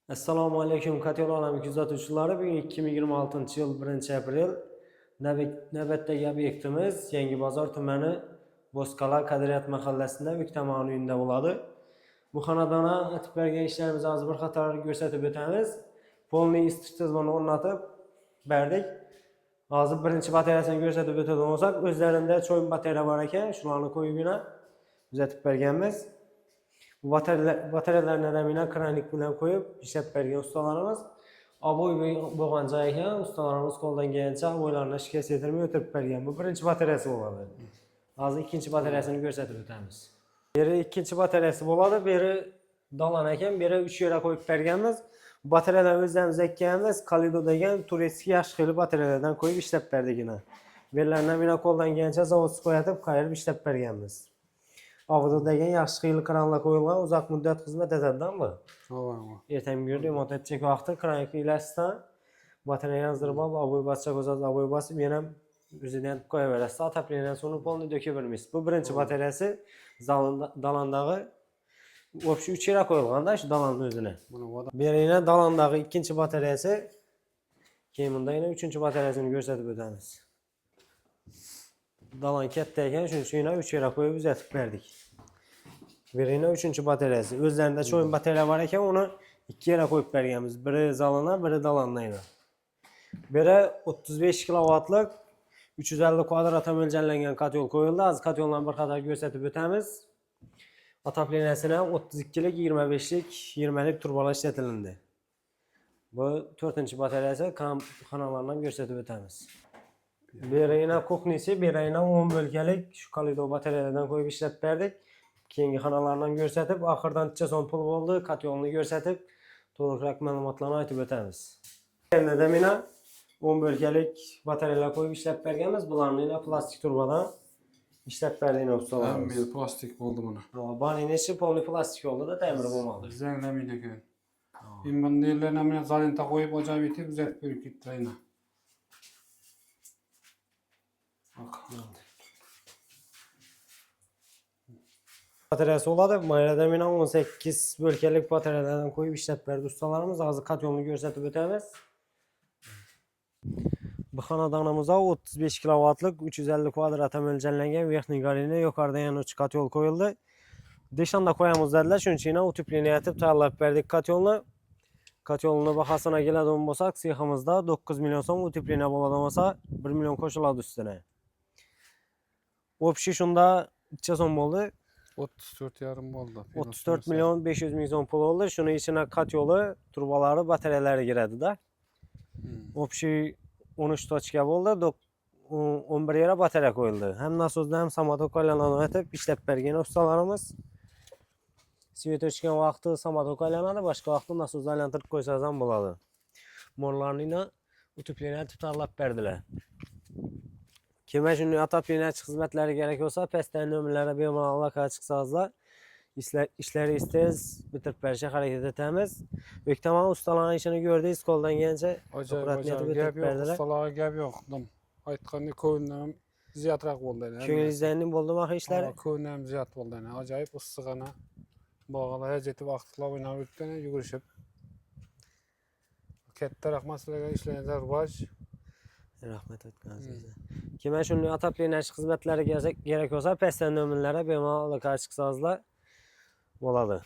Assalomu alaykum Katyol olami kuzatuvchilari. Bugun 2026-yil 1-aprel. Navbatdagi obyektimiz Yangibozor tumani Bo'zqala Qadriyat mahallasida Viktamon uyida bo'ladi. Bu xonadona aytib bergan ishlarimizni hozir bir qator ko'rsatib o'tamiz. Polni isitish tizimini o'rnatib berdik. Hozir birinchi batareyasini ko'rsatib o'tadigan bo'lsak, o'zlarida cho'yin batareya bor ekan, shularni qo'yibina uzatib berganmiz. Bu batareyalarni ramina kranik bilan qo'yib ishlab bergan ustalarimiz. Aboy bo'lgan joyiga ustalarimiz qo'ldan kelgancha aboylarni shikast yetirmay o'tirib bergan. Bu birinchi batareyasi bo'ladi. Hozir ikkinchi batareyasini ko'rsatib o'tamiz. Biri ikkinchi batareyasi bo'ladi, biri dolan ekan, biri 3 yerga qo'yib berganmiz. Batareyalarni o'zimiz ekkanmiz, Kalido degan turistga yaxshi xil batareyalardan qo'yib ishlab berdikina. Bellarni ramina qo'ldan kelgancha zavodsiz qo'yatib, qayirib ishlab berganmiz. Avdo degan yaxshi xil kranlar qo'yilgan, uzoq muddat xizmat etadidan bu. Ertangi kun remont etchek vaqtda kranni ilasdan batareyani zirib olib, aboy boscha ko'zat aboy bosib, yana o'zidan qo'yaverasiz. Otopleniyani suvni polni dökevermaysiz. Bu birinchi batareyasi dalandagi o'pshi 3 yerga qo'yilganda shu dalanning o'zini. Bu yerda dalandagi ikkinchi batareyasi, keyin bunda yana 3-chi batareyasini ko'rsatib o'tamiz. Dalan katta ekan, shuning uchun 3 yerga qo'yib uzatib berdik. Birina 3-chi batareyasi. O'zlarida cho'yin batareya bor ekan, uni 2 yerga qo'yib berganmiz. Biri zalana, biri dalandan. Biri 35 kilovatlik 350 kvadratga mo'ljallangan kotyol qo'yildi. Hozir kotyoldan bir qator ko'rsatib o'tamiz. Otopleniyasini 32lik, 25lik, 20lik turbalar ishlatildi. Bu 4-chi batareyasi, kanallardan ko'rsatib o'tamiz. Berayna kuxnisi, berayna 10 bo'lkalik shu Kalido batareyalardan qo'yib ishlab berdik. Keyingi xonalaridan ko'rsatib, oxirdan necha so'm pul bo'ldi, kotyolni ko'rsatib, to'liqroq ma'lumotlarni aytib o'tamiz. Endi mana 10 bo'lkalik batareyalar qo'yib ishlab berganmiz. Bularni plastik turbadan ishlab berdik ustalarimiz. Hamma plastik bo'ldi buni. Buning ichi polni plastik bo'ldi-da, ta'mir bo'lmadi. Zanglamaydi ekan. Men bunday yerlarni mana zalinta qo'yib ajoyib etib uzatib berib ketdi. Batareyasi bo'ladi. Mayada mena 18 bo'lkalik batareyalardan qo'yib ishlab berdi ustalarimiz. Hozir kotyolni ko'rsatib o'tamiz. Bu xonadonimizda 35 kilovatlik 350 kvadratga mo'ljallangan verniy galina, yuqorida yana 3 kotyol qo'yildi. Deshanda qo'yamiz dedilar, shuning uchun utepleniya etib tayyorlab berdik kotyolni. Kotyolni bahosini keladigan bo'lsak, seximizda 9 million so'm utepleniya bo'ladigan bo'lsa, 1 million qo'shiladi ustiga. O'pshi shunda necha so'm bo'ldi? 34,5 bo'ldi. 34 million 500 ming so'm pul oldi. Shuni ichine kotyoli, turbalari, batareyalari giradi-da. O'pshi 13 tochka bo'ldi. 11 yere batareya qo'yildi. Hem nasozda hem samotok aylanani etib ishlab bergan ustalarimiz. Svet o'chgan vaqti samotok aylanadi, boshqa vaqtda nasozda aylantirib qo'ysangiz ham bo'ladi. Morlarni utepleniya etib tayyorlab berdilar. Kimga shunday otopleniya xizmatlari kerak bo'lsa, pastdan nomerlarga bemalol aloqaga chiqsangizlar, ishlaringiz tez bitirib berishga harakat etamiz. Bektamon ustalarning ishini ko'rdingiz, qo'ldan kelgancha operatsiya bitirib berdilar. Ustalarga gap yo'q. Aytganda ko'nam ziyotroq bo'ldi. Ko'ngilingizdan bo'ldimi axir ishlari? Ko'nam ziyot bo'ldi. Ajoyib issig'ana bog'lar yetib vaqtlar o'ynab o'tgan, yugurishib. Katta rahmat sizlarga, ishlaringizga rivoj. Rahmat o'tganingizga. Kimga shunday otopleniya xizmatlari kerak bo'lsa, pastdan nomerlarga bemalol aloqaga chiqsangizlar bo'ladi.